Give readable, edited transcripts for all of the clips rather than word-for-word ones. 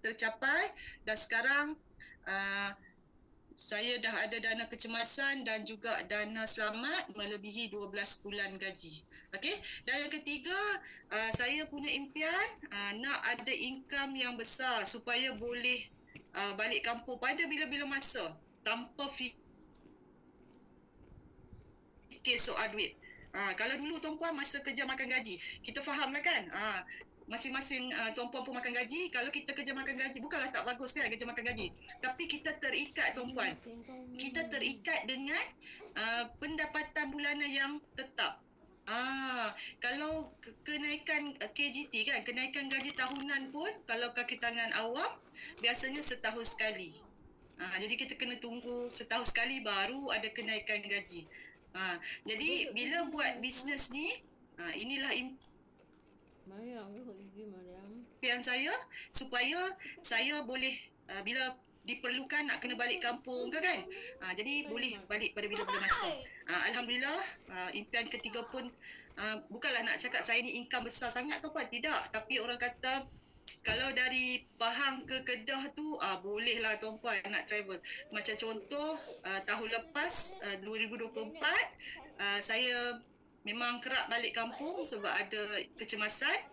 tercapai dan sekarang saya dah ada dana kecemasan dan juga dana selamat melebihi 12 bulan gaji. Okey. Dan yang ketiga, saya punya impian nak ada income yang besar supaya boleh balik kampung pada bila-bila masa tanpa fikir soal duit. Kalau dulu tuan-puan masa kerja makan gaji, kita faham lah kan? Masing-masing tuan-puan pun makan gaji. Kalau kita kerja makan gaji, bukanlah tak bagus kan kerja makan gaji. Tapi kita terikat tuan-puan. Kita terikat dengan pendapatan bulanan yang tetap. Kalau kenaikan KGT kan, kenaikan gaji tahunan pun kalau kaki tangan awam biasanya setahun sekali. Jadi kita kena tunggu setahun sekali baru ada kenaikan gaji. Jadi bila buat bisnes ni, inilah impian saya supaya saya boleh bila diperlukan nak kena balik kampung ke kan. Jadi boleh balik pada bila-bila masa. Alhamdulillah, impian ketiga pun bukanlah nak cakap saya ni income besar sangat tu apa, tidak. Tapi orang kata kalau dari Pahang ke Kedah tu bolehlah tuan-puan nak travel. Macam contoh tahun lepas 2024 saya memang kerap balik kampung sebab ada kecemasan.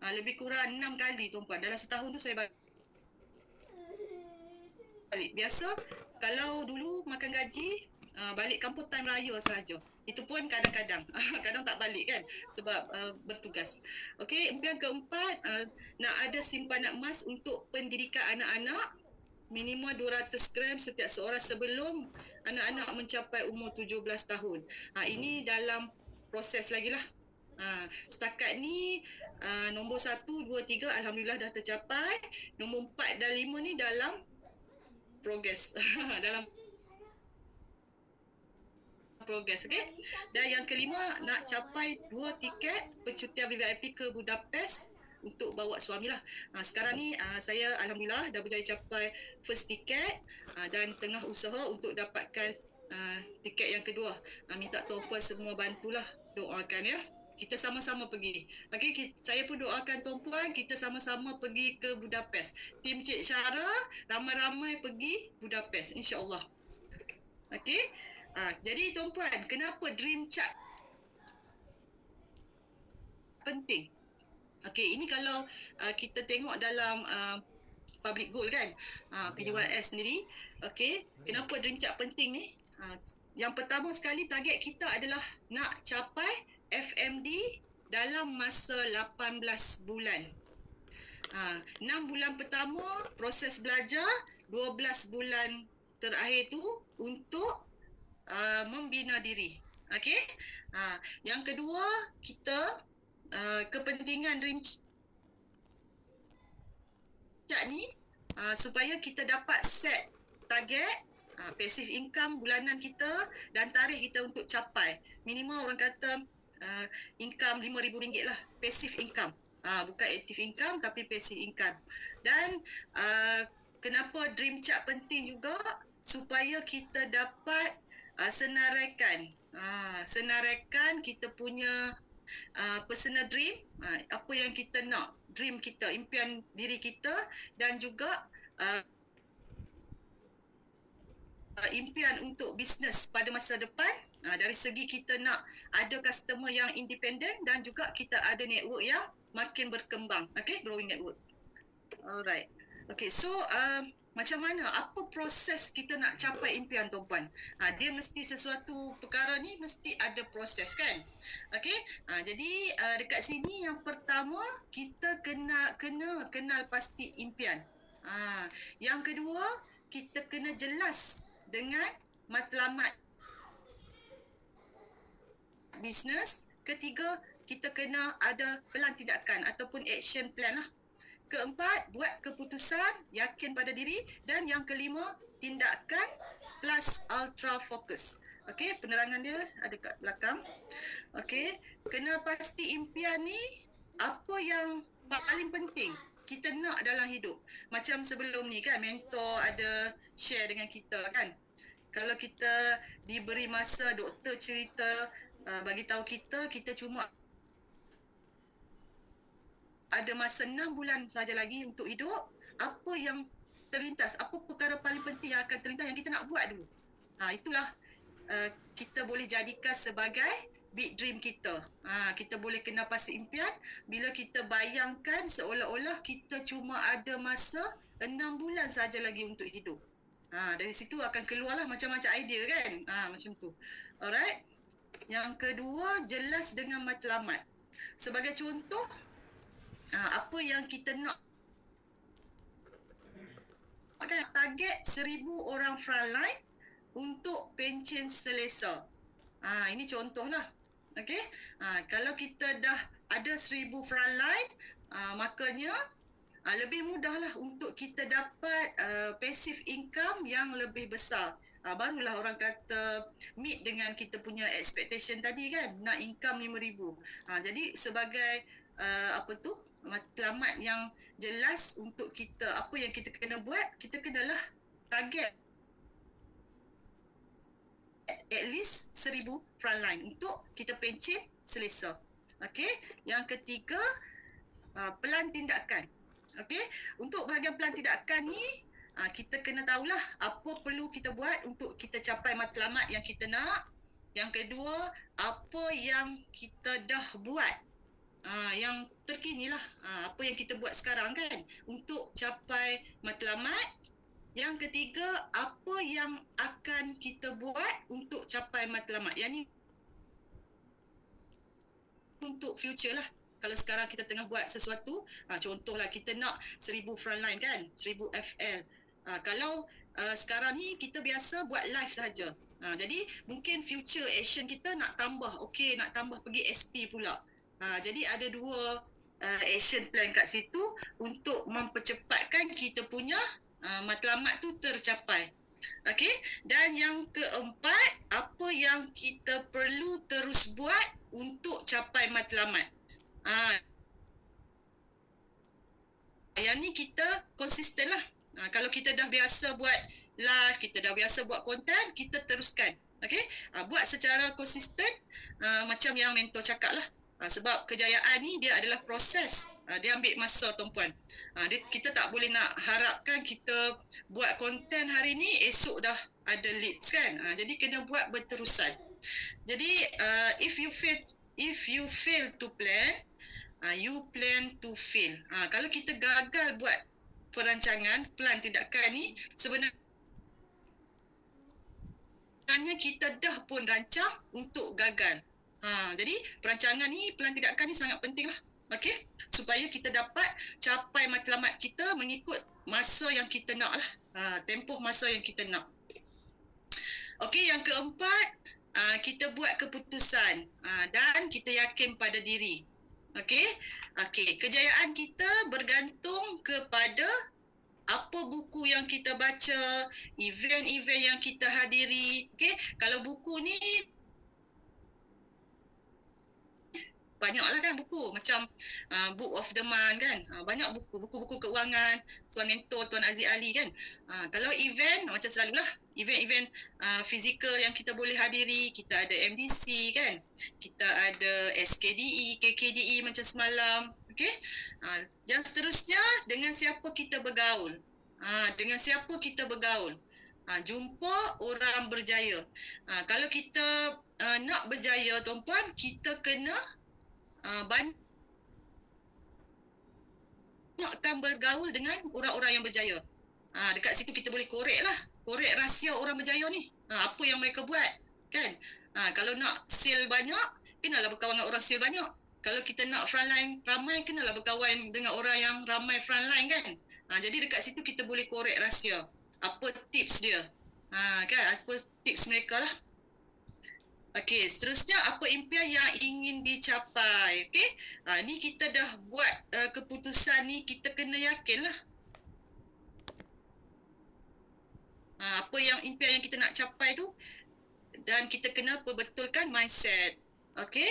Lebih kurang 6 kali tuan-puan. Dalam setahun tu saya balik. Biasa kalau dulu makan gaji balik kampung time raya sahaja. Itu pun kadang-kadang. Kadang tak balik kan sebab bertugas. Okey, impian keempat, nak ada simpanan emas untuk pendidikan anak-anak minimum 200 gram setiap seorang sebelum anak-anak mencapai umur 17 tahun. Ini dalam proses lagi lah. Setakat ni nombor 1, 2, 3 Alhamdulillah dah tercapai. Nombor 4 dan 5 ni dalam progress. dalam progress, okey. Dan yang kelima, nak capai 2 tiket percutian VIP ke Budapest untuk bawa suami lah. Sekarang ni saya Alhamdulillah dah berjaya capai first tiket dan tengah usaha untuk dapatkan tiket yang kedua. Minta tuan-puan semua bantulah, doakan ya. Kita sama-sama pergi. Okey, saya pun doakan tuan-puan, kita sama-sama pergi ke Budapest. Tim Cik Syara ramai-ramai pergi Budapest, insya-Allah. Okey. Jadi tuan-puan, kenapa dream chart penting? Okey, ini kalau kita tengok dalam public goal kan, PD1S sendiri. Okey, kenapa dream chart penting ni? Yang pertama sekali target kita adalah nak capai FMD dalam masa 18 bulan. 6 bulan pertama proses belajar, 12 bulan terakhir tu untuk membina diri. Okey. Yang kedua, kita kepentingan dream chart ni supaya kita dapat set target passive income bulanan kita dan tarikh kita untuk capai. Minimum orang kata income RM5,000 lah, passive income. Bukan active income tapi passive income. Dan kenapa dream chart penting juga supaya kita dapat senaraikan kita punya personal dream, apa yang kita nak, dream kita, impian diri kita dan juga impian untuk bisnes pada masa depan. Dari segi kita nak ada customer yang independen dan juga kita ada network yang makin berkembang. Okay, growing network. Alright. Okay, so macam mana, apa proses kita nak capai impian tuan-puan? Dia mesti sesuatu perkara ni mesti ada proses kan? Okey. Jadi dekat sini yang pertama kita kena kenal pasti impian. Yang kedua, kita kena jelas dengan matlamat bisnes. Ketiga, kita kena ada pelan tindakan ataupun action plan lah. Keempat, buat keputusan, yakin pada diri. Dan yang kelima, tindakan plus ultra fokus. Okey, penerangan dia ada kat belakang. Okey, kena pasti impian ni apa yang paling penting kita nak dalam hidup. Macam sebelum ni kan, mentor ada share dengan kita kan. Kalau kita diberi masa, doktor cerita, bagi tahu kita cuma ada masa 6 bulan saja lagi untuk hidup, apa yang terlintas, apa perkara paling penting yang akan terlintas yang kita nak buat dulu. Itulah kita boleh jadikan sebagai big dream kita. Kita boleh kenal pasti impian bila kita bayangkan seolah-olah kita cuma ada masa 6 bulan saja lagi untuk hidup. Dari situ akan keluarlah macam-macam idea kan. Macam tu. Alright. Yang kedua, jelas dengan matlamat. Sebagai contoh, apa yang kita nak target 1,000 orang frontline untuk pencen selesa. Ini contohlah. Okey. Kalau kita dah ada 1,000 frontline, makanya lebih mudahlah untuk kita dapat passive income yang lebih besar. Barulah orang kata meet dengan kita punya expectation tadi kan, nak income 5,000. Jadi sebagai matlamat yang jelas untuk kita, apa yang kita kena buat, kita kenalah target at least 1,000 frontline untuk kita pencen selesa. Okey. Yang ketiga, pelan tindakan. Okey, untuk bahagian pelan tindakan ni, kita kena tahulah apa perlu kita buat untuk kita capai matlamat yang kita nak. Yang kedua, apa yang kita dah buat, yang terkini lah, apa yang kita buat sekarang kan untuk capai matlamat. Yang ketiga, apa yang akan kita buat untuk capai matlamat. Yang ni untuk future lah. Kalau sekarang kita tengah buat sesuatu, contohlah kita nak 1,000 frontline kan, 1,000 FL. Kalau sekarang ni kita biasa buat live saja. Jadi mungkin future action kita nak tambah, nak tambah pergi SP pula. Jadi ada dua action plan kat situ untuk mempercepatkan kita punya matlamat tu tercapai. Okey, dan yang keempat, apa yang kita perlu terus buat untuk capai matlamat. Yang ni kita konsisten lah. Kalau kita dah biasa buat live, kita dah biasa buat konten, kita teruskan. Okay? Buat secara konsisten, macam yang mentor cakap lah. Sebab kejayaan ni dia adalah proses. Dia ambil masa tuan-puan. Kita tak boleh nak harapkan kita buat konten hari ni, esok dah ada leads kan. Jadi kena buat berterusan. Jadi if you fail to plan, you plan to fail. Kalau kita gagal buat perancangan, plan tindakan ni, sebenarnya kita dah pun rancang untuk gagal. Jadi perancangan ni, plan tindakan ni sangat penting lah. Okay? Supaya kita dapat capai matlamat kita mengikut masa yang kita nak lah. Tempoh masa yang kita nak. Okay, yang keempat, kita buat keputusan dan kita yakin pada diri. Okey, kejayaan kita bergantung kepada apa buku yang kita baca, event-event yang kita hadiri. Okey, kalau buku ni banyaklah kan buku, macam Book of the Month kan, banyak buku-buku keuangan, Tuan Mentor, Tuan Aziz Ali kan. Kalau event, macam selalulah, event-event fizikal yang kita boleh hadiri, kita ada MDC kan, kita ada SKDE, KKDE macam semalam. Okay? Yang seterusnya, dengan siapa kita bergaul. Jumpa orang berjaya. Kalau kita nak berjaya tuan-puan, kita kena banyakkan bergaul dengan orang-orang yang berjaya. Dekat situ kita boleh korek rahsia orang berjaya ni. Apa yang mereka buat kan. Kalau nak sale banyak, kenalah berkawan dengan orang sale banyak. Kalau kita nak frontline ramai, kenalah berkawan dengan orang yang ramai frontline kan. Jadi dekat situ kita boleh korek rahsia. Apa tips dia. Kan, apa tips mereka lah. Okey, seterusnya apa impian yang ingin dicapai. Okey, ni kita dah buat keputusan ni, kita kena yakin lah. Apa yang impian yang kita nak capai tu, dan kita kena perbetulkan mindset. Okey,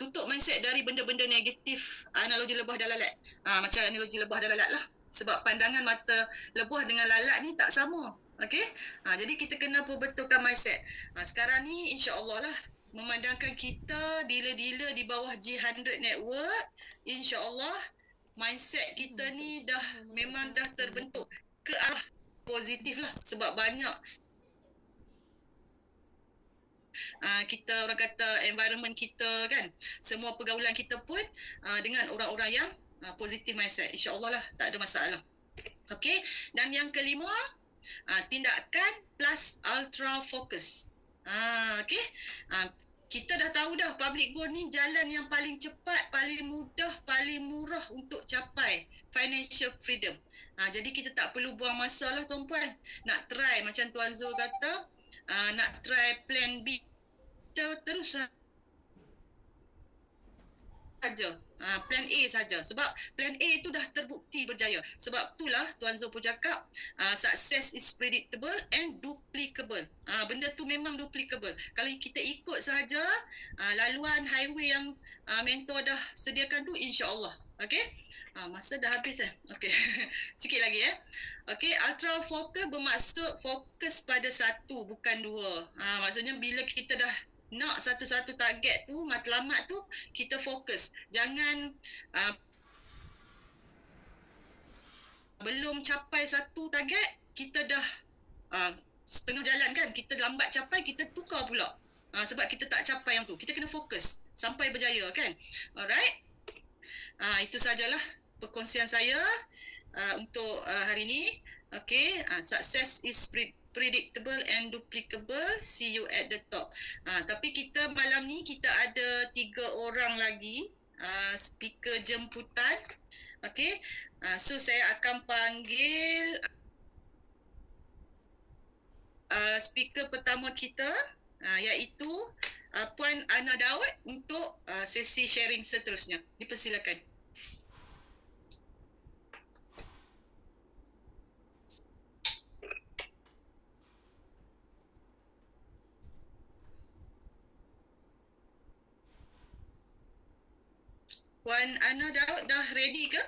tutup mindset dari benda-benda negatif. Analogi lebah dan lalat. Macam analogi lebah dan lalat lah. Sebab pandangan mata lebah dengan lalat ni tak sama. Okey, jadi kita kena perbetulkan mindset. Sekarang ni insya-Allah lah, memandangkan kita dealer-dealer di bawah G100 Network, insya-Allah mindset kita ni memang dah terbentuk ke arah positif lah, sebab banyak kita orang kata environment kita kan, semua pergaulan kita pun dengan orang-orang yang positif mindset. InsyaAllah lah, tak ada masalah. Okey, dan yang kelima, tindakan plus ultra focus. Okey, kita dah tahu dah public goal ni jalan yang paling cepat, paling mudah, paling murah untuk capai financial freedom. Jadi kita tak perlu buang masa lah tuan-puan. Nak try macam Tuan Zul kata, nak try plan B, kita terus saja. Plan A saja, sebab plan A itu dah terbukti berjaya. Sebab itulah Tuan Zul pun cakap success is predictable and duplicable. Benda tu memang duplicable. Kalau kita ikut saja laluan highway yang mentor dah sediakan tu, insya-Allah. Okey? Masa dah habis okey. Sikit lagi Okey, ultra focus bermaksud fokus pada satu, bukan dua. Maksudnya bila kita dah nak satu-satu target tu, matlamat tu, kita fokus. Jangan belum capai satu target, kita dah setengah jalan kan, kita lambat capai, kita tukar pula. Sebab kita tak capai yang tu. Kita kena fokus sampai berjaya kan. Alright. Itu sajalah perkongsian saya untuk hari ini. Okay, success is predictable and duplicable. See you at the top. Tapi kita malam ni kita ada 3 orang lagi speaker jemputan. Okay, so saya akan panggil speaker pertama kita, iaitu Puan Ana Daud untuk sesi sharing seterusnya. Dipersilakan. Puan Ana Daud dah ready ke?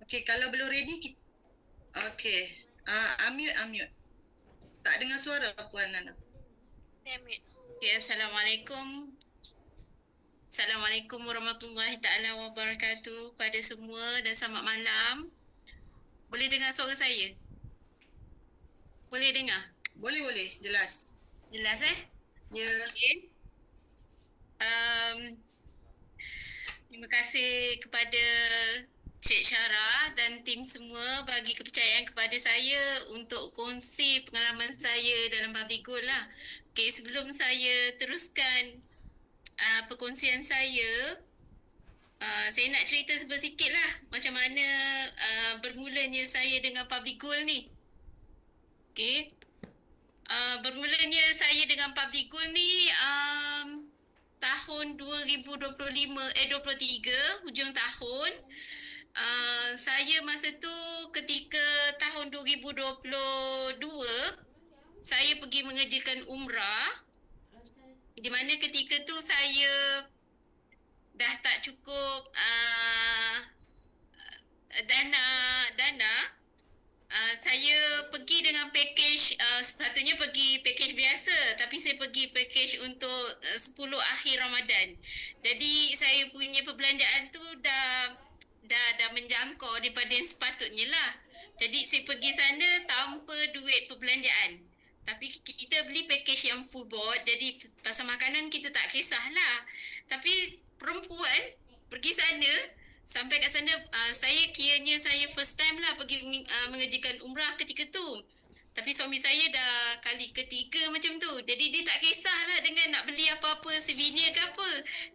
Okey, kalau belum ready, okey. Unmute. Tak dengar suara Puan Ana. Unmute. Okay, Assalamualaikum. Assalamualaikum warahmatullahi ta'ala wabarakatuh pada semua dan selamat malam. Boleh dengar suara saya? Boleh dengar? Boleh. Jelas. Jelas Ya. Okay. Terima kasih kepada Cik Syara dan tim semua bagi kepercayaan kepada saya untuk kongsi pengalaman saya dalam public goal lah. Okay, sebelum saya teruskan perkongsian saya nak cerita sedikit lah macam mana bermulanya saya dengan public goal ni. Okay. Bermulanya saya dengan public goal ni tahun 2023, hujung tahun. Saya masa tu ketika tahun 2022 saya pergi mengerjakan umrah, di mana ketika tu saya dah tak cukup dana. Saya pergi dengan package, sepatutnya pergi package biasa, tapi saya pergi package untuk 10 akhir Ramadan. Jadi saya punya perbelanjaan tu dah menjangkau daripada yang sepatutnya lah. Jadi saya pergi sana tanpa duit perbelanjaan. Tapi kita beli package yang full board, jadi pasal makanan kita tak kisahlah. Tapi perempuan pergi sana, sampai kat sana saya kiranya saya first time lah pergi mengerjakan umrah ketika tu. Tapi suami saya dah kali ketiga macam tu. Jadi dia tak kisahlah dengan nak beli apa-apa souvenir ke apa.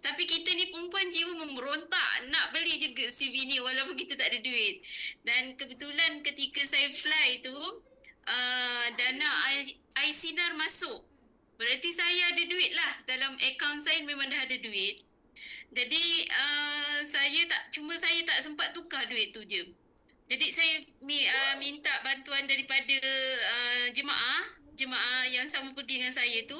Tapi kita ni perempuan jiwa memberontak nak beli juga souvenir walaupun kita tak ada duit. Dan kebetulan ketika saya fly tu dana iSinar masuk. Berarti saya ada duit lah. Dalam akaun saya memang dah ada duit. Jadi saya tak sempat tukar duit tu je. Jadi saya minta bantuan daripada jemaah yang sama pergi dengan saya tu.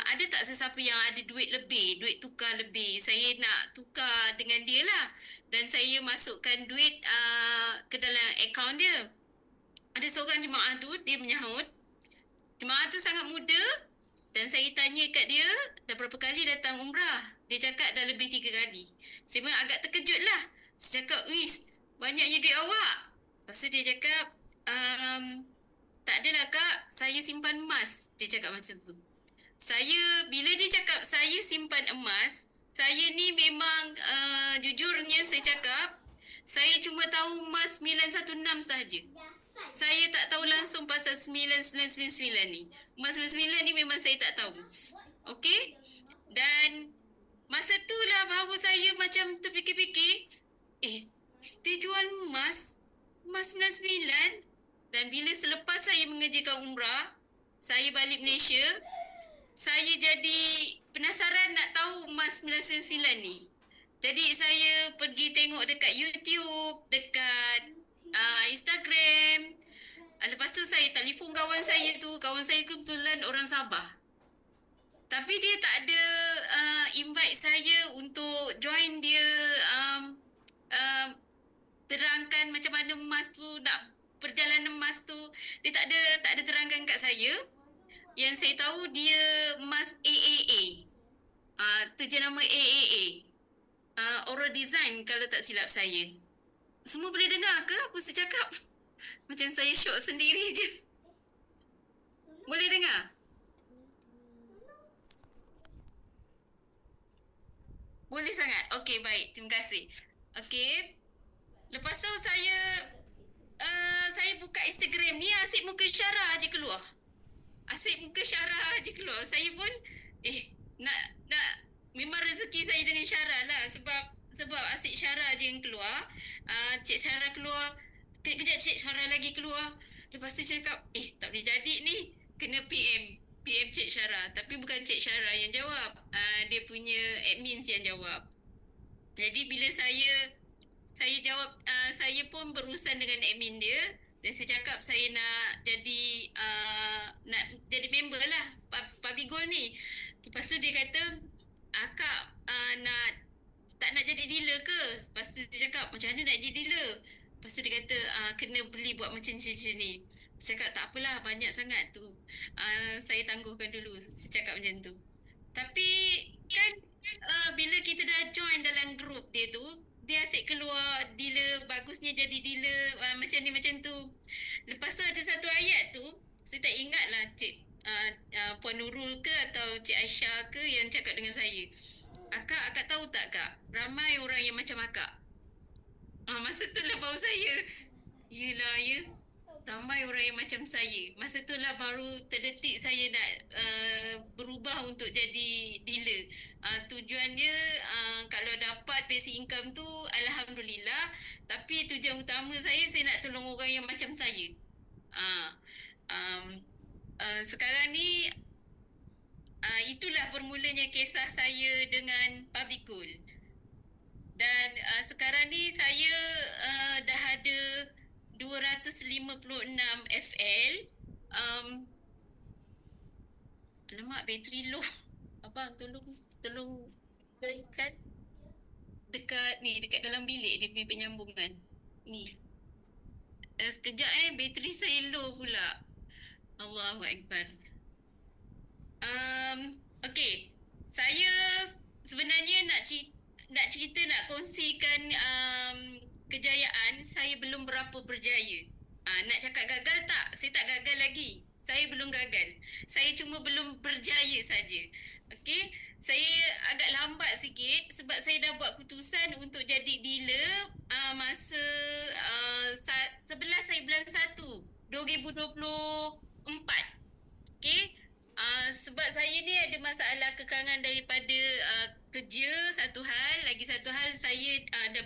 ada tak sesiapa yang ada duit lebih, duit tukar lebih, saya nak tukar dengan dia lah, dan saya masukkan duit ke dalam akaun dia. Ada seorang jemaah tu, dia menyahut, jemaah tu sangat muda, dan saya tanya kat dia, dah berapa kali datang umrah? Dia cakap dah lebih 3 kali. Saya pun agak terkejut lah. Saya cakap, wis, banyaknya duit awak. Lepas tu dia cakap, tak adalah kak, saya simpan emas. Dia cakap macam tu. Bila dia cakap saya simpan emas, saya ni memang jujurnya saya cakap, saya cuma tahu emas 916 sahaja. Saya tak tahu langsung pasal 9999 ni. Emas 99 ni memang saya tak tahu. Okey? Dan masa tu lah baru saya macam terfikir-fikir, dia jual emas 99. Dan bila selepas saya mengerjakan umrah, saya balik Malaysia, saya jadi penasaran nak tahu emas 999 ni. Jadi saya pergi tengok dekat YouTube, dekat Instagram. Lepas tu saya telefon kawan saya tu. Kawan saya kebetulan orang Sabah. Tapi dia tak ada invite saya untuk join dia terangkan macam mana emas tu, nak perjalanan emas tu. Dia tak ada terangkan kat saya. Yang saya tahu dia emas AAA. Tu jenama AAA. Aura Design kalau tak silap saya. Semua boleh dengar ke apa saya cakap? Macam saya syok sendiri je. Boleh dengar? Boleh sangat? Okey, baik. Terima kasih. Okey. Lepas tu saya buka Instagram ni, asyik muka Syarah je keluar. Asyik muka Syarah je keluar. Saya pun, nak memang rezeki saya dengan Syarah lah. Sebab asyik Syarah je yang keluar. Cik Syarah keluar. Kejap Cik Syarah lagi keluar. Lepas tu cakap, tak boleh jadi ni. Kena PM Cik Syarah. Tapi bukan Cik Syarah yang jawab. Dia punya admin yang jawab. Jadi bila saya jawab, saya pun berurusan dengan admin dia. Dan saya cakap saya nak jadi member lah Public Gold ni. Lepas tu dia kata, Kak tak nak jadi dealer ke? Lepas tu dia cakap, macam mana nak jadi dealer? Lepas tu dia kata, kena beli buat macam ni. Saya cakap, tak apalah, banyak sangat tu. Saya tangguhkan dulu. Saya cakap macam tu. Tapi kan bila kita dah join dalam grup dia tu, dia asyik keluar dealer, bagusnya jadi dealer, macam ni macam tu. Lepas tu ada satu ayat tu, saya tak ingat lah Puan Nurul ke atau Cik Aisyah ke yang cakap dengan saya. Akak tahu tak kak, ramai orang yang macam akak. Masa tu lah baru saya, yelah ya, ramai orang yang macam saya. Masa tu lah baru terdetik saya nak berubah untuk jadi dealer. Tujuannya kalau dapat basic income tu alhamdulillah, tapi tujuan utama saya nak tolong orang yang macam saya. Sekarang ni itulah bermulanya kisah saya dengan Public Gold. Dan sekarang ni saya dah ada 256 FL. Alamak, bateri low. Abang tolong kan dekat dalam bilik dia punya penyambungan. Ni. Sekejap bateri saya low pula. Allahu Akbar. Okey. Saya sebenarnya nak cerita, nak kongsikan kejayaan. Saya belum berapa berjaya. Nak cakap gagal tak? Saya tak gagal lagi. Saya belum gagal. Saya cuma belum berjaya saja. Okey, saya agak lambat sikit sebab saya dah buat keputusan untuk jadi dealer masa 11 bulan 1 2024. Okey. Sebab saya ni ada masalah kekangan daripada kerja satu hal, lagi satu hal saya dah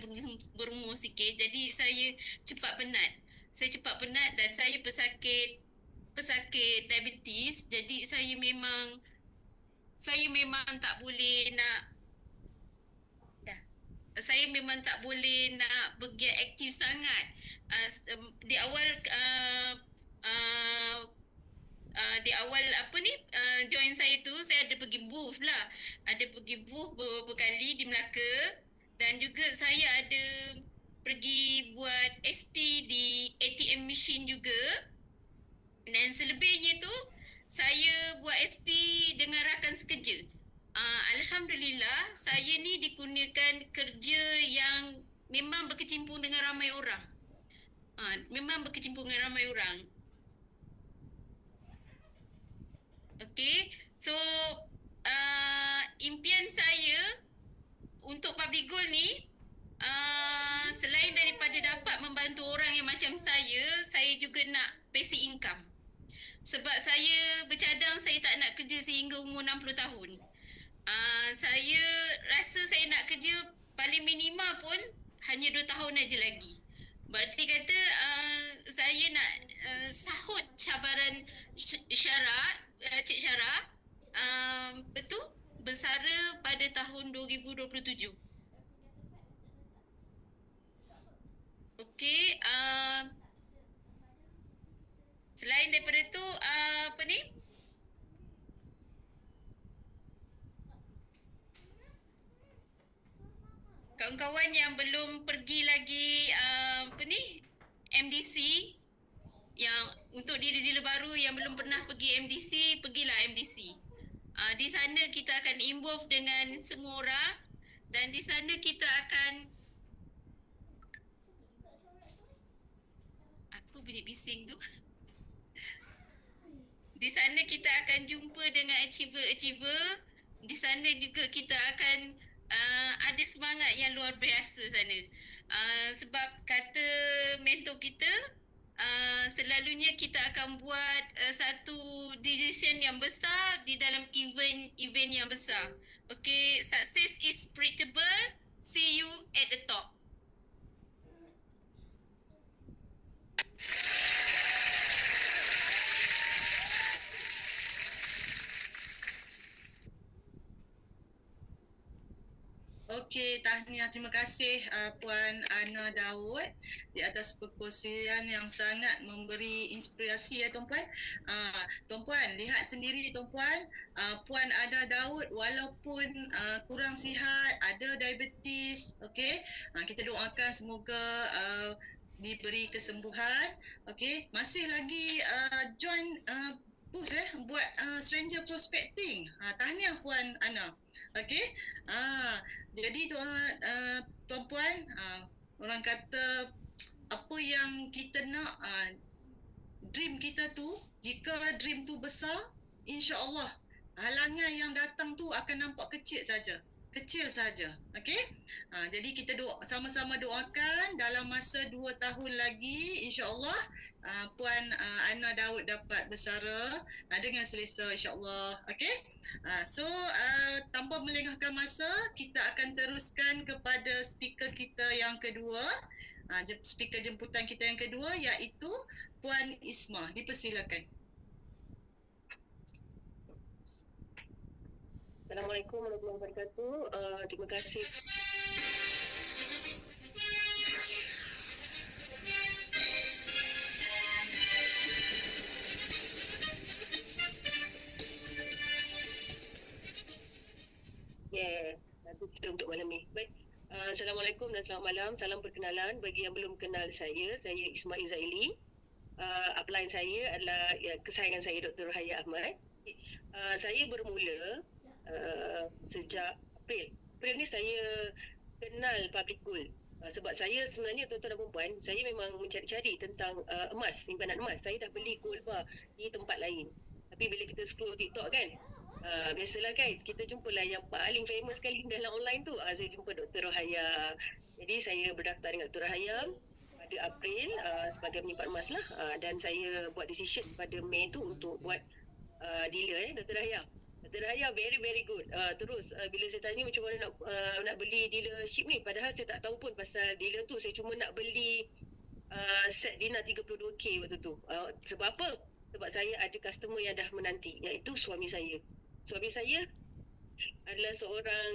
berumur sikit, jadi saya cepat penat. Saya cepat penat dan saya pesakit diabetes. Jadi saya memang tak boleh nak bergiat aktif sangat. Di awal di awal join saya tu, saya ada pergi booth lah. Ada pergi booth beberapa kali di Melaka, dan juga saya ada pergi buat SP di ATM machine juga. Dan selebihnya tu saya buat SP dengan rakan sekerja. Alhamdulillah, saya ni dikurniakan kerja yang memang berkecimpung dengan ramai orang. Memang berkecimpung dengan ramai orang. Okay, so impian saya untuk Public Goal ni, selain daripada dapat membantu orang yang macam saya juga nak passive income. Sebab saya bercadang saya tak nak kerja sehingga umur 60 tahun. Saya rasa saya nak kerja paling minima pun hanya 2 tahun aja lagi. Berarti kata saya nak sahut cabaran Cik Syara betul bersara pada tahun 2027. Okey, selain daripada tu kawan-kawan yang belum pergi lagi MDC, yang untuk diri-diri baru yang belum pernah pergi MDC, pergilah MDC. Di sana kita akan involve dengan semua orang, dan di sana kita akan apa bunyi bising tu? Di sana kita akan jumpa dengan achiever-achiever. Di sana juga kita akan ada semangat yang luar biasa sana. Sebab kata mentor kita, selalunya kita akan buat satu decision yang besar di dalam event yang besar. Okay, success is predictable. See you at the top. Okey, tahniah, terima kasih Puan Ana Daud di atas perkongsian yang sangat memberi inspirasi ya Tuan-Puan. Tuan-Puan, lihat sendiri Tuan-Puan, Puan Ana Daud walaupun kurang sihat, ada diabetes, okey. Kita doakan semoga diberi kesembuhan, okey. Masih lagi join buat stranger prospecting. Tahniah Puan Ana. Okey. Jadi tuan-puan, orang kata apa yang kita nak, dream kita tu, jika dream tu besar, insya-Allah halangan yang datang tu akan nampak kecil saja. Okey. Jadi kita sama-sama doakan dalam masa 2 tahun lagi, insya-Allah Puan Ana Daud dapat bersara dengan selesa, insya-Allah. Okey. So tanpa melengahkan masa, kita akan teruskan kepada speaker kita yang kedua, speaker jemputan kita yang kedua, iaitu Puan Isma. Dipersilakan. Assalamualaikum warahmatullahi wabarakatuh. Terima kasih. Lagu kita untuk malam ni. Baik. Assalamualaikum dan selamat malam. Salam perkenalan bagi yang belum kenal saya Isma Izaili. Upline saya adalah kesayangan saya Dr. Rohaya Ahmad. Saya bermula sejak April ni saya kenal Public Goal. Sebab saya sebenarnya tuan-tuan dan puan-puan, saya memang mencari-cari tentang emas, simpanan emas. Saya dah beli gold bar di tempat lain. Tapi bila kita scroll TikTok kan, biasalah kan, kita jumpalah yang paling famous sekali dalam online tu. Saya jumpa Dr. Rohaya. Jadi saya berdaftar dengan Dr. Rohaya pada April sebagai penyimpan emas lah. Dan saya buat decision pada Mei tu untuk buat dealer Dr. Rohaya. Dr. Rohaya very good. Terus bila saya tanya macam mana nak beli dealership ni, padahal saya tak tahu pun pasal dealer tu. Saya cuma nak beli set dinar 32K waktu tu. Sebab apa? Sebab saya ada customer yang dah menanti, iaitu suami saya. Suami saya adalah seorang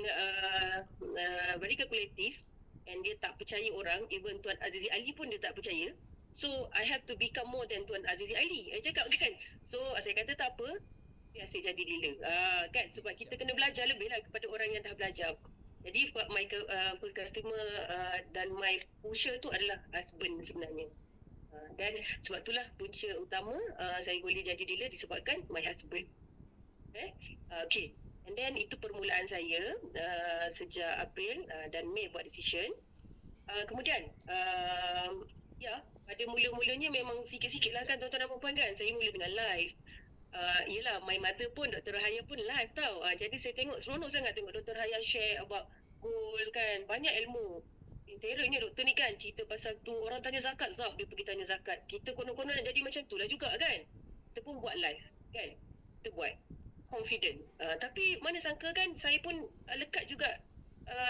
very kalkulatif, and dia tak percaya orang. Even Tuan Azizi Ali pun dia tak percaya. So I have to become more than Tuan Azizi Aili. I cakap kan. So saya kata tak apa, biasa jadi dealer. Kan, sebab kita kena belajar lebih lah kepada orang yang dah belajar. Jadi my full customer dan my pusher tu adalah husband sebenarnya. Dan sebab itulah punca utama saya boleh jadi dealer disebabkan my husband. Okay. And then itu permulaan saya sejak April dan Mei buat decision. Kemudian pada mula-mulanya memang sikit-sikit lah kan tuan-tuan dan puan kan. Saya mula dengan live. Yelah, my mother pun, Dr. Rahaya pun live tau. Jadi saya tengok, seronok sangat tengok Dr. Rahaya share about gold kan. Banyak ilmu. Terornya doktor ni kan, cerita pasal tu orang tanya zakat, dia pergi tanya zakat. Kita konon-konon nak jadi macam tu lah juga kan. Kita pun buat live kan. Kita buat confident. Tapi mana sangka kan, saya pun lekat juga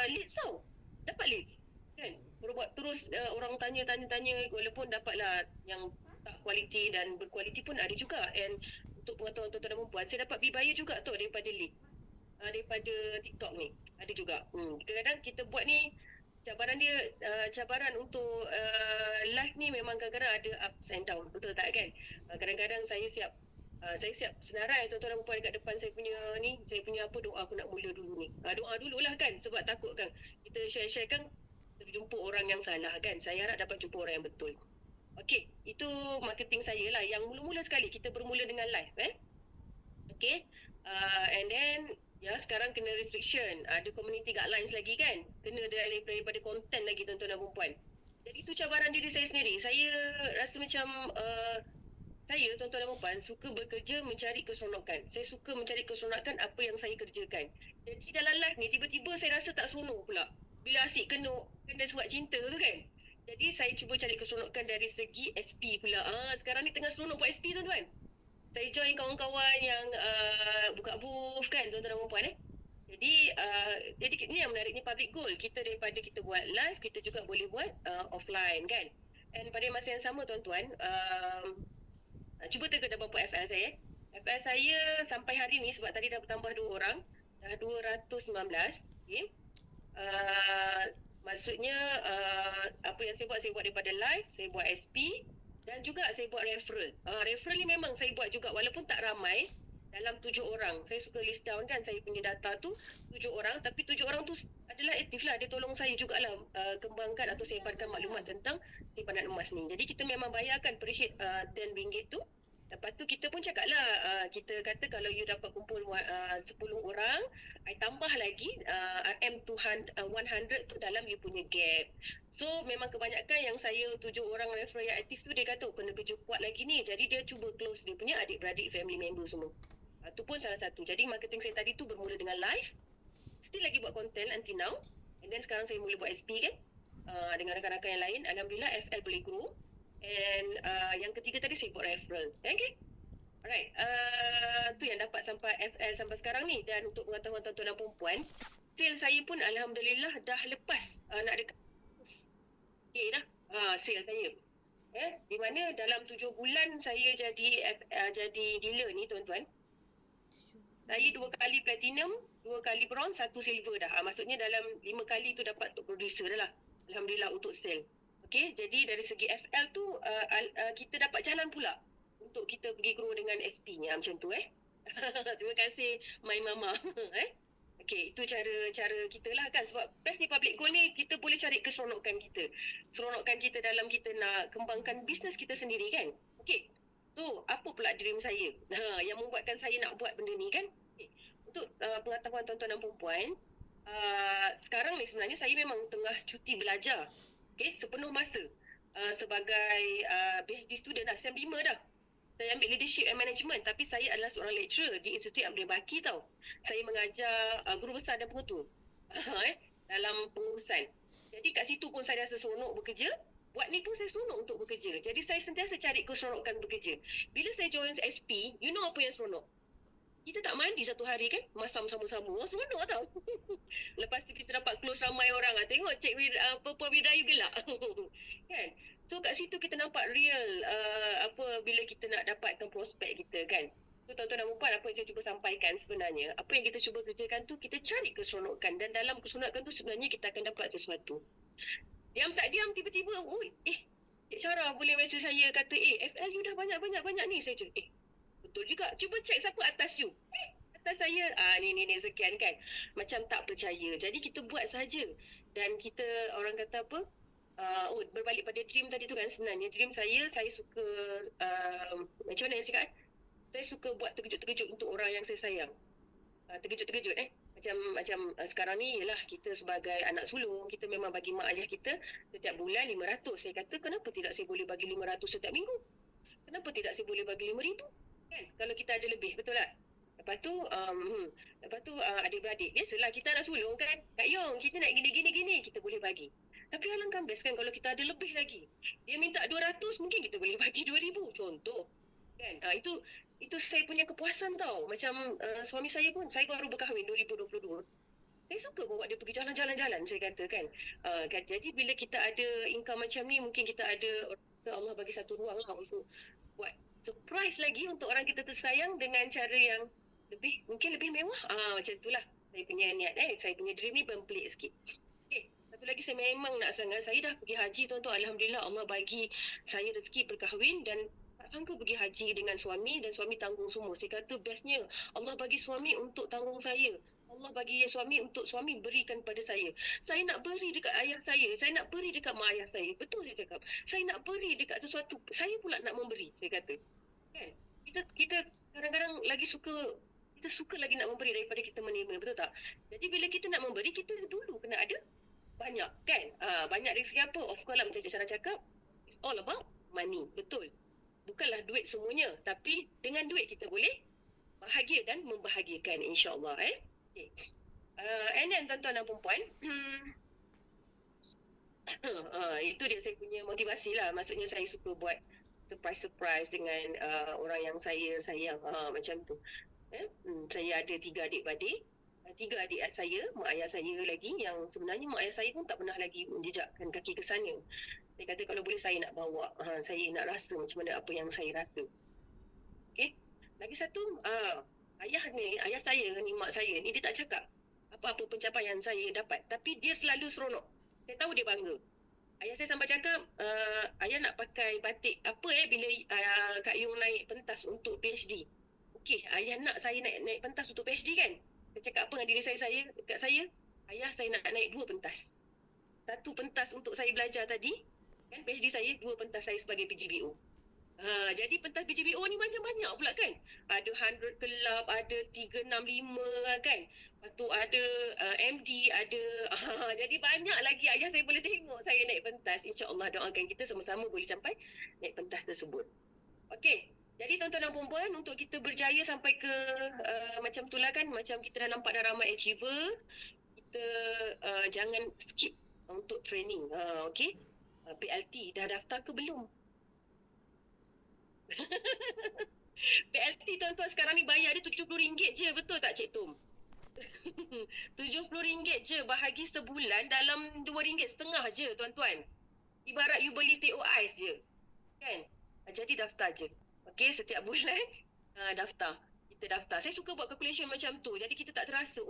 leads tau. Dapat leads kan. Buat terus orang tanya walaupun dapatlah yang tak kualiti dan berkualiti pun ada juga. And untuk pengetahuan tuan-tuan dan perempuan, saya dapat bibaya juga tu daripada leads. Daripada TikTok ni. Ada juga. Kadang-kadang kita buat ni, cabaran untuk live ni memang kadang-kadang ada ups and down. Betul tak kan? Kadang-kadang saya siap senarai tuan-tuan dan perempuan dekat depan saya punya apa, doa aku nak mula dulu ni. Doa dululah kan, sebab takut kan kita share kan terjumpa orang yang salah kan. Saya harap dapat jumpa orang yang betul. Okey, itu marketing saya lah. Yang mula-mula sekali kita bermula dengan live Okey. And then sekarang kena restriction. Ada community guidelines lagi kan. Kena daripada konten lagi tuan-tuan dan perempuan. Jadi itu cabaran diri saya sendiri. Saya rasa macam saya tuan-tuan dan perempuan suka bekerja mencari keseronokan. Saya suka mencari keseronokan apa yang saya kerjakan. Jadi dalam live ni tiba-tiba saya rasa tak seronok pula. Bila asyik kena surat cinta tu kan. Jadi saya cuba cari keseronokan dari segi SP pula. Sekarang ni tengah seronok buat SP tuan-tuan. Saya join kawan-kawan yang buka booth kan tuan-tuan dan perempuan Jadi ni yang menariknya public goal. Kita daripada kita buat live, kita juga boleh buat offline kan. And pada masa yang sama tuan-tuan, cuba tengok dah berapa FL saya. FL saya sampai hari ni sebab tadi dah bertambah 2 orang, dah 219. Okay. Maksudnya apa yang saya buat daripada live, saya buat SP dan juga saya buat referral. Referral ni memang saya buat juga walaupun tak ramai, dalam 7 orang. Saya suka list down kan saya punya data tu 7 orang, tapi 7 orang tu adalah aktif lah. Dia tolong saya jugalah kembangkan atau sebarkan maklumat tentang simpanan emas ni. Jadi kita memang bayarkan per head RM10 tu. Lepas tu kita pun cakap lah, kita kata kalau you dapat kumpul 10 orang, I tambah lagi RM100 tu dalam you punya gap. So memang kebanyakan yang saya 7 orang referral yang aktif tu, dia kata kena kerja kuat lagi ni. Jadi dia cuba close dia punya adik-beradik, family member semua. Tu pun salah satu. Jadi marketing saya tadi tu bermula dengan live. Still lagi buat content until now. And then sekarang saya mula buat SP kan. Dengan rakan-rakan yang lain. Alhamdulillah FL boleh grow. And yang ketiga tadi saya buat referral. Okay. Alright. Tu yang dapat sampai FL sampai sekarang ni. Dan untuk pengetahuan tuan-tuan dan perempuan, sale saya pun Alhamdulillah dah lepas nak dekat okay dah sale saya. Di mana dalam 7 bulan saya jadi dealer ni tuan-tuan. Saya 2 kali platinum, 2 kali bronze, 1 silver dah. Maksudnya dalam 5 kali tu dapat untuk producer dah lah. Alhamdulillah untuk sale. Okay, jadi dari segi FL tu kita dapat jalan pula untuk kita pergi grow dengan SP-nya macam tu Terima kasih my mama. Okay, itu cara kita lah kan. Sebab best ni public goal ni kita boleh cari keseronokan kita. Keseronokan kita dalam kita nak kembangkan bisnes kita sendiri kan. Okay, tu apa pula dream saya yang membuatkan saya nak buat benda ni kan. Okay. Untuk pengetahuan tuan-tuan dan perempuan, sekarang ni sebenarnya saya memang tengah cuti belajar. Okay, sepenuh masa sebagai PhD student dah, SEM 5 dah. Saya ambil leadership and management, tapi saya adalah seorang lecturer di Institut Abdul Baki tau. Saya mengajar guru besar dan pengutu dalam pengurusan. Jadi kat situ pun saya rasa seronok bekerja. Buat ni pun saya seronok untuk bekerja. Jadi saya sentiasa cari keseronokan bekerja. Bila saya join SP, you know apa yang seronok? Kita tak mandi satu hari kan, masam sama-sama. Seronok tau. Lepas tu kita dapat close ramai orang. Tengok Cik Puan Widayu gelak. Kan? So kat situ kita nampak real bila kita nak dapatkan prospek kita kan. So tuan-tuan dan puan, apa yang saya cuba sampaikan sebenarnya, apa yang kita cuba kerjakan tu, kita cari keseronokan. Dan dalam keseronokan tu sebenarnya kita akan dapat sesuatu. Diam tak diam tiba-tiba, Cik Syara boleh mesej saya kata, FL you dah banyak-banyak ni. Saya cakap, betul juga. Cuba cek siapa atas you. Atas saya, ni sekian kan. Macam tak percaya. Jadi kita buat saja. Dan kita, orang kata apa, berbalik pada dream tadi tu kan, sebenarnya dream saya suka, macam mana yang cakap, saya suka buat terkejut-terkejut untuk orang yang saya sayang. Terkejut-terkejut macam sekarang ni ialah kita sebagai anak sulung, kita memang bagi mak ayah kita setiap bulan 500. Saya kata kenapa tidak saya boleh bagi 500 setiap minggu? Kenapa tidak saya boleh bagi 5,000? Kan kalau kita ada lebih, betul tak? Lepas tu adik-beradik, biasalah kita anak sulung kan, Kak Yong kita nak gini kita boleh bagi. Tapi alangkah best kan kalau kita ada lebih lagi. Dia minta 200, mungkin kita boleh bagi 2,000 contoh. Kan? Itu saya punya kepuasan tau. Macam suami saya pun, saya baru berkahwin 2022. Saya suka bawa dia pergi jalan-jalan, saya kata kan. Jadi bila kita ada income macam ni, mungkin kita ada, Allah bagi satu ruang lah untuk buat surprise lagi untuk orang kita tersayang dengan cara yang mungkin lebih mewah. Macam itulah saya punya niat. Saya punya dream ni pelik sikit. Satu lagi saya memang nak sangat, saya dah pergi haji tuan-tuan. Alhamdulillah Allah bagi saya rezeki berkahwin dan tak sangka pergi haji dengan suami dan suami tanggung semua. Saya kata bestnya Allah bagi suami untuk tanggung saya. Allah bagi suami untuk suami berikan pada saya. Saya nak beri dekat ayah saya nak beri dekat mak ayah saya. Betul saya cakap. Saya nak beri dekat sesuatu, saya pula nak memberi, saya kata. Kan? Kita kadang-kadang kita suka lagi nak memberi daripada kita menerima, betul tak? Jadi bila kita nak memberi, kita dulu kena ada banyak kan. Banyak dari segi apa? Of course lah macam Cik Syara cakap, it's all about money. Betul. Bukanlah duit semuanya, tapi dengan duit kita boleh bahagia dan membahagiakan, insya-Allah. Okay. And then tuan-tuan dan puan-puan, itu dia saya punya motivasi lah. Maksudnya saya suka buat surprise dengan orang yang saya sayang. Macam tu. Saya ada 3 adik-beradik. 3 adik saya, mak ayah saya lagi, yang sebenarnya mak ayah saya pun tak pernah lagi menjejakkan kaki ke sana. Saya kata kalau boleh saya nak bawa, saya nak rasa macam mana apa yang saya rasa. Okay. Lagi satu, ayah saya ni, mak saya ni, dia tak cakap apa-apa pencapaian saya dapat, tapi dia selalu seronok. Saya tahu dia bangga. Ayah saya sampai cakap, ayah nak pakai batik apa bila Kak Yung naik pentas untuk PhD. Okey, ayah nak saya naik pentas untuk PhD kan? Saya cakap apa dengan diri saya, dekat saya, ayah saya nak naik 2 pentas. 1 pentas untuk saya belajar tadi, kan PhD saya, 2 pentas saya sebagai PGBO. Jadi pentas PGBO ni banyak-banyak pula kan. Ada 100 Club, ada 365 kan. Lepas tu ada MD, ada jadi banyak lagi ayah saya boleh tengok saya naik pentas. InsyaAllah doakan kita sama-sama boleh sampai naik pentas tersebut. Okey. Jadi tuan-tuan dan puan-puan, untuk kita berjaya sampai ke macam itulah kan, macam kita dah nampak dah ramai achiever, kita jangan skip untuk training. Okey. PLT dah daftar ke belum? PLT tuan-tuan sekarang ni bayar dia RM70 je, betul tak Cik Tum? RM70 je, bahagi sebulan dalam RM2.5 je tuan-tuan. Ibarat you beli teh ais je. Kan? Jadi daftar je. Okey, setiap bulan daftar. Kita daftar. Saya suka buat calculation macam tu. Jadi kita tak terasa,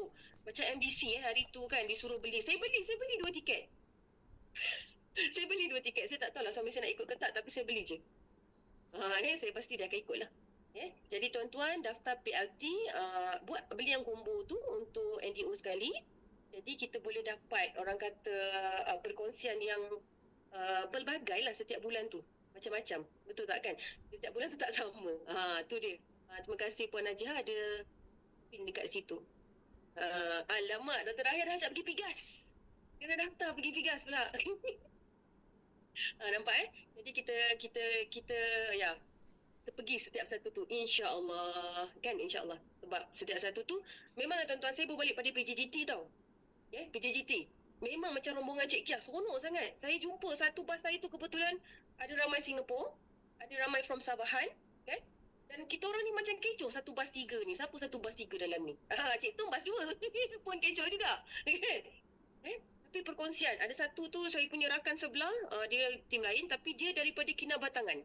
macam MBC hari tu kan disuruh beli. Saya beli 2 tiket. Saya beli 2 tiket. Saya tak tahu lah suami saya nak ikut ke tak, tapi saya beli je. Saya pasti dia akan ikut lah. Jadi tuan-tuan daftar PLT, beli yang combo tu untuk NDO sekali. Jadi kita boleh dapat orang kata perkongsian yang pelbagai lah setiap bulan tu. Macam-macam. Betul tak kan? Setiap bulan tu tak sama. Tu dia. Terima kasih Puan Najah ada pin dekat situ. Alamak, Dr. Rahir dah siap pergi Pigas. Kena daftar pergi Pigas pula. Nampak Jadi kita pergi setiap satu tu, insya-Allah kan, insya-Allah. Sebab setiap satu tu memang tuan-tuan saya berbalik pada PJGT tau. PJGT memang macam rombongan Cik Kia, seronok sangat. Saya jumpa satu bas saya tu kebetulan ada ramai Singapura, ada ramai from Sabahan kan. Dan kita orang ni macam kecoh satu bas 3 ni. Siapa satu bas 3 dalam ni? Cik tu bas 2 pun kecoh juga. Tapi perkongsian, ada satu tu saya punya rakan sebelah, dia tim lain tapi dia daripada Kinabatangan.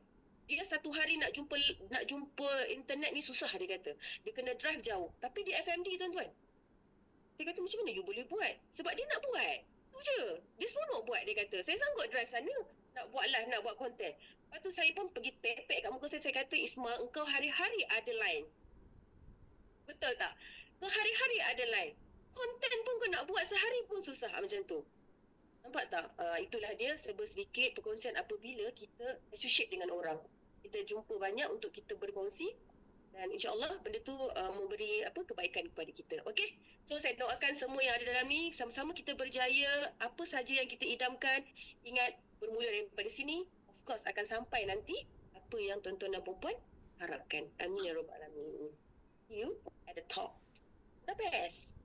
Dia satu hari nak jumpa internet ni susah, dia kata. Dia kena drive jauh. Tapi dia FMD tuan-tuan. Saya kata macam mana you boleh buat? Sebab dia nak buat. je. Dia seronok buat, dia kata. Saya sanggup drive sana, nak buat live, nak buat konten. Lepas tu saya pun pergi tepek kat muka saya kata, Isma, engkau hari-hari ada line. Betul tak? Kau hari-hari ada line. Konten pun kau nak buat sehari pun susah macam tu. Nampak tak? Itulah dia sedikit perkongsian apabila kita associate dengan orang. Kita jumpa banyak untuk kita berkongsi. Dan insyaAllah benda tu memberi kebaikan kepada kita. Okay? So saya doakan semua yang ada dalam ni, sama-sama kita berjaya. Apa saja yang kita idamkan, ingat bermula daripada sini, of course akan sampai nanti apa yang tuan-tuan dan puan harapkan. Amin ya rabbal alamin. You at the top. The best.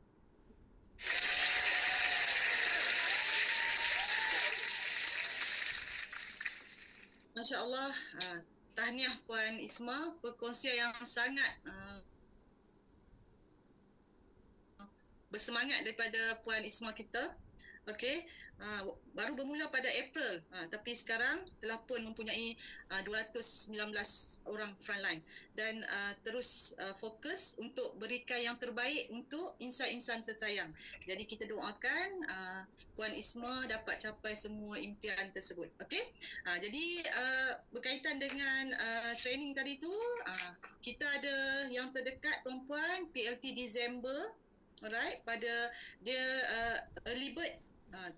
Masya Allah. Tahniah Puan Isma, perkongsian yang sangat bersemangat daripada Puan Isma kita. Okey, baru bermula pada April, tapi sekarang telah pun mempunyai 219 orang frontline dan terus fokus untuk berikan yang terbaik untuk insan-insan tersayang. Jadi kita doakan Puan Isma dapat capai semua impian tersebut. Okey, jadi berkaitan dengan training tadi tu, kita ada yang terdekat tuan-puan, PLT Disember. Alright, pada dia early bird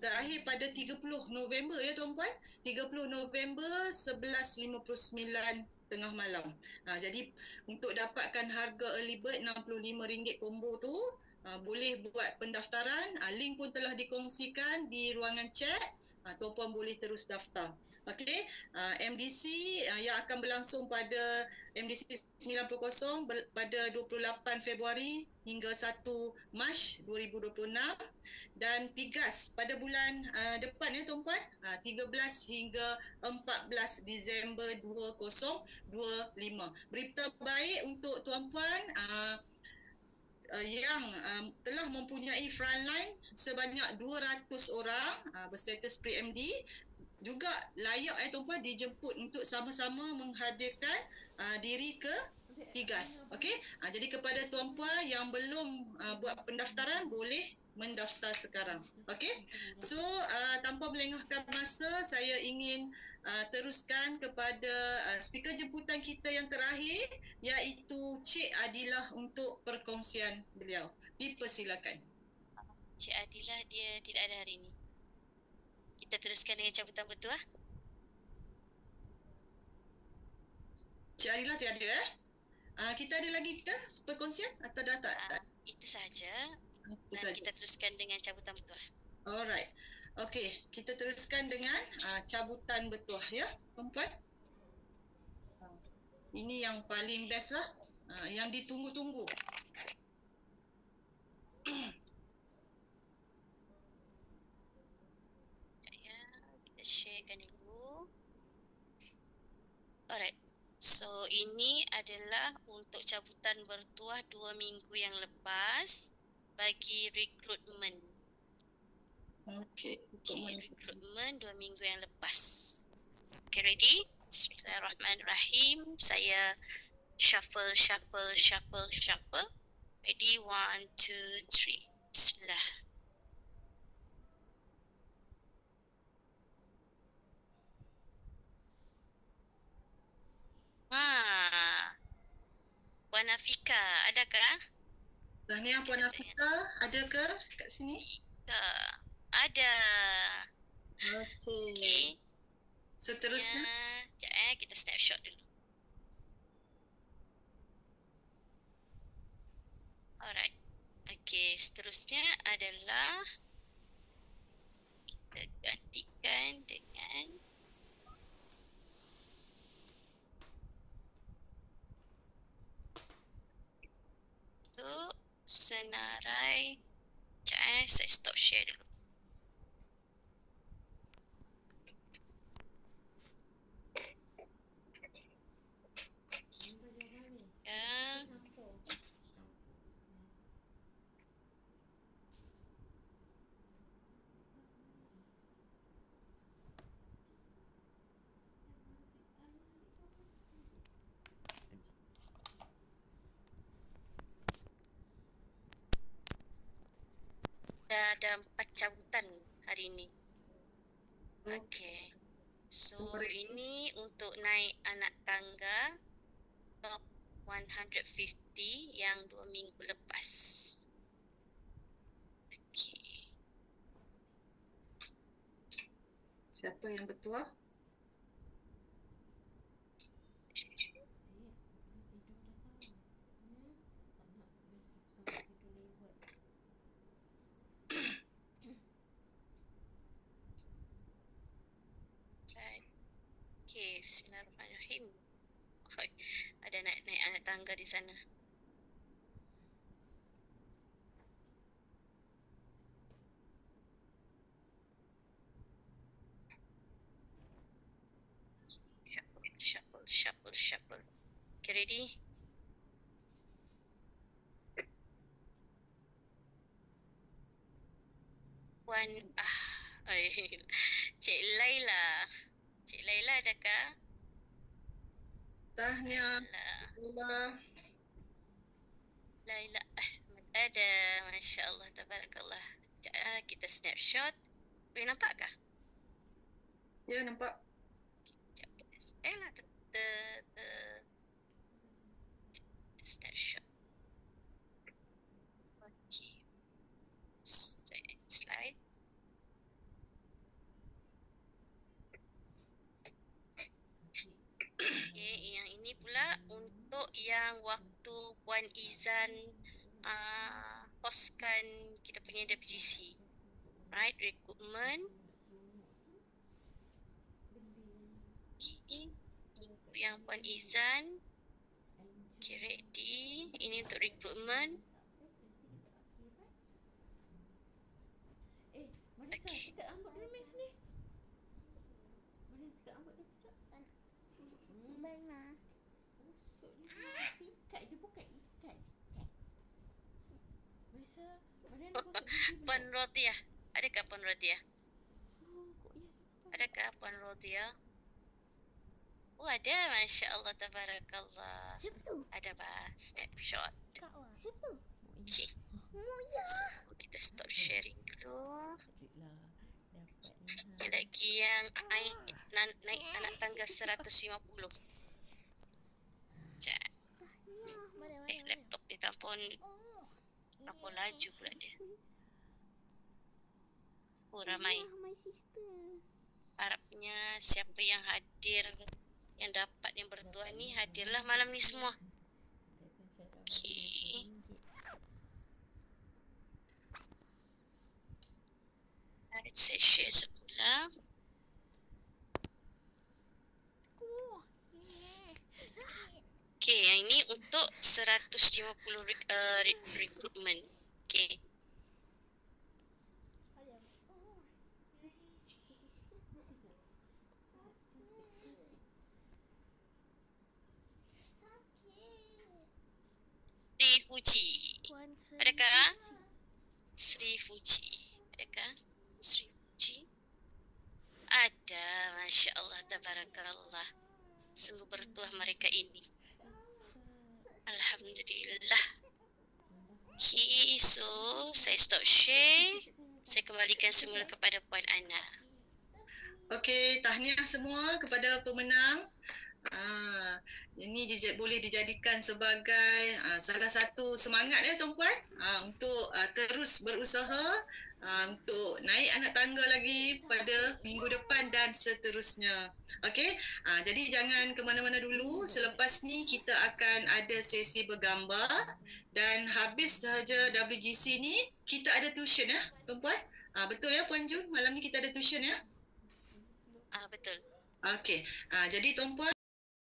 terakhir pada 30 November ya tuan-puan. 30 November 11.59 tengah malam. Jadi untuk dapatkan harga early bird RM65 combo tu, boleh buat pendaftaran. Link pun telah dikongsikan di ruangan chat. Tuan-puan boleh terus daftar. Okey, MDC yang akan berlangsung pada MDC 90 pada 28 Februari hingga 1 Mac 2026 dan PIGAS pada bulan depan ya tuan-puan, 13 hingga 14 Disember 2025. Berita baik untuk tuan-puan yang telah mempunyai frontline sebanyak 200 orang berstatus pre-MD juga layak tuan-puan dijemput untuk sama-sama menghadirkan diri ke PIGAS. Okey, jadi kepada tuan-puan yang belum buat pendaftaran boleh mendaftar sekarang. Okey, so tanpa melengahkan masa, saya ingin teruskan kepada speaker jemputan kita yang terakhir, iaitu Cik Adilah untuk perkongsian beliau. Dipersilakan. Cik Adilah dia tidak ada hari ini. Kita teruskan dengan cabutan bertuah. Cik Adilah tiada kita ada lagi ke perkongsian atau dah tak? Itu saja. Itu saja. Kita teruskan dengan cabutan bertuah. Alright. Okey, kita teruskan dengan cabutan bertuah ya, tuan-puan. Ini yang paling best lah, yang ditunggu-tunggu. Kita sharekan dulu. Alright. So ini adalah untuk cabutan bertuah 2 minggu yang lepas bagi rekrutmen. Okey, rekrutmen 2 minggu yang lepas. Okay, ready? Bismillahirrahmanirrahim. Saya shuffle. Ready? 1, 2, 3. Bismillah. Puan Afika, adakah? Tahniah Puan Afika, ada ke kat sini? Ada. Okey. Seterusnya. Sekejap kita snapshot dulu. Alright. Okey, seterusnya adalah kita gantikan dengan untuk senarai. Sekejap saya stop share dulu. Ya. Ada 4 cabutan hari ni. Oh, Okay. So Sorry. ini untuk naik anak tangga top 150 yang 2 minggu lepas. Okay. Siapa yang bertuah? Right. Okay, bismillahirrahmanirrahim. Oi, ada naik anak tangga di sana. Shuffle. Okay, ready? Cik Laila. Cik Laila adakah? Tahniah. Laila. Laila Ahmad ada. Masya Allah, tabarakallah. Sekejap, kita snapshot. Boleh nampak kah? Ya, nampak. Sekejap. Lah, snapshot. Okay. Slide. Okay, yang ini pula untuk yang waktu Puan Izan hostkan kita punya WGC. Right, recruitment. Okay, untuk yang Puan Izan. Okay, ready. Ini untuk recruitment. Okay. Puan Rodia. Adakah Puan Rodia? Adakah Puan Rodia? Oh, ada. Masya Allah, tabarakallah. Siapa tu? Ada snapshot. Kak Wah. Siapa tu? Okay. Moya. So, kita stop sharing dulu. Ada lagi yang naik anak tangga 150. Sekejap. Laptop dia tampon laju pula dia. Oh, ramai. My sister. Harapnya siapa yang hadir, yang dapat yang bertuah ni, hadirlah malam ni semua. Okay. Saya share semula. Okay, yang ini untuk 150 recruitment. Okay. Sri Fuji. Adakah? Sri Fuji. Adakah? Sri Fuji. Ada, Masya Allah, tabarakallah. Sungguh bertuah mereka ini. Alhamdulillah. Okay, so saya stop share. Saya kembalikan semula kepada Puan Ana. Okey, tahniah semua kepada pemenang. Ini boleh dijadikan sebagai salah satu semangat ya tuan-puan untuk terus berusaha untuk naik anak tangga lagi pada minggu depan dan seterusnya. Okey, jadi jangan ke mana-mana dulu. Selepas ni kita akan ada sesi bergambar dan habis sahaja WGC ni kita ada tuition ya tuan-puan. Betul ya Puan Jun, malam ni kita ada tuition ya? Betul. Okey, jadi tuan-puan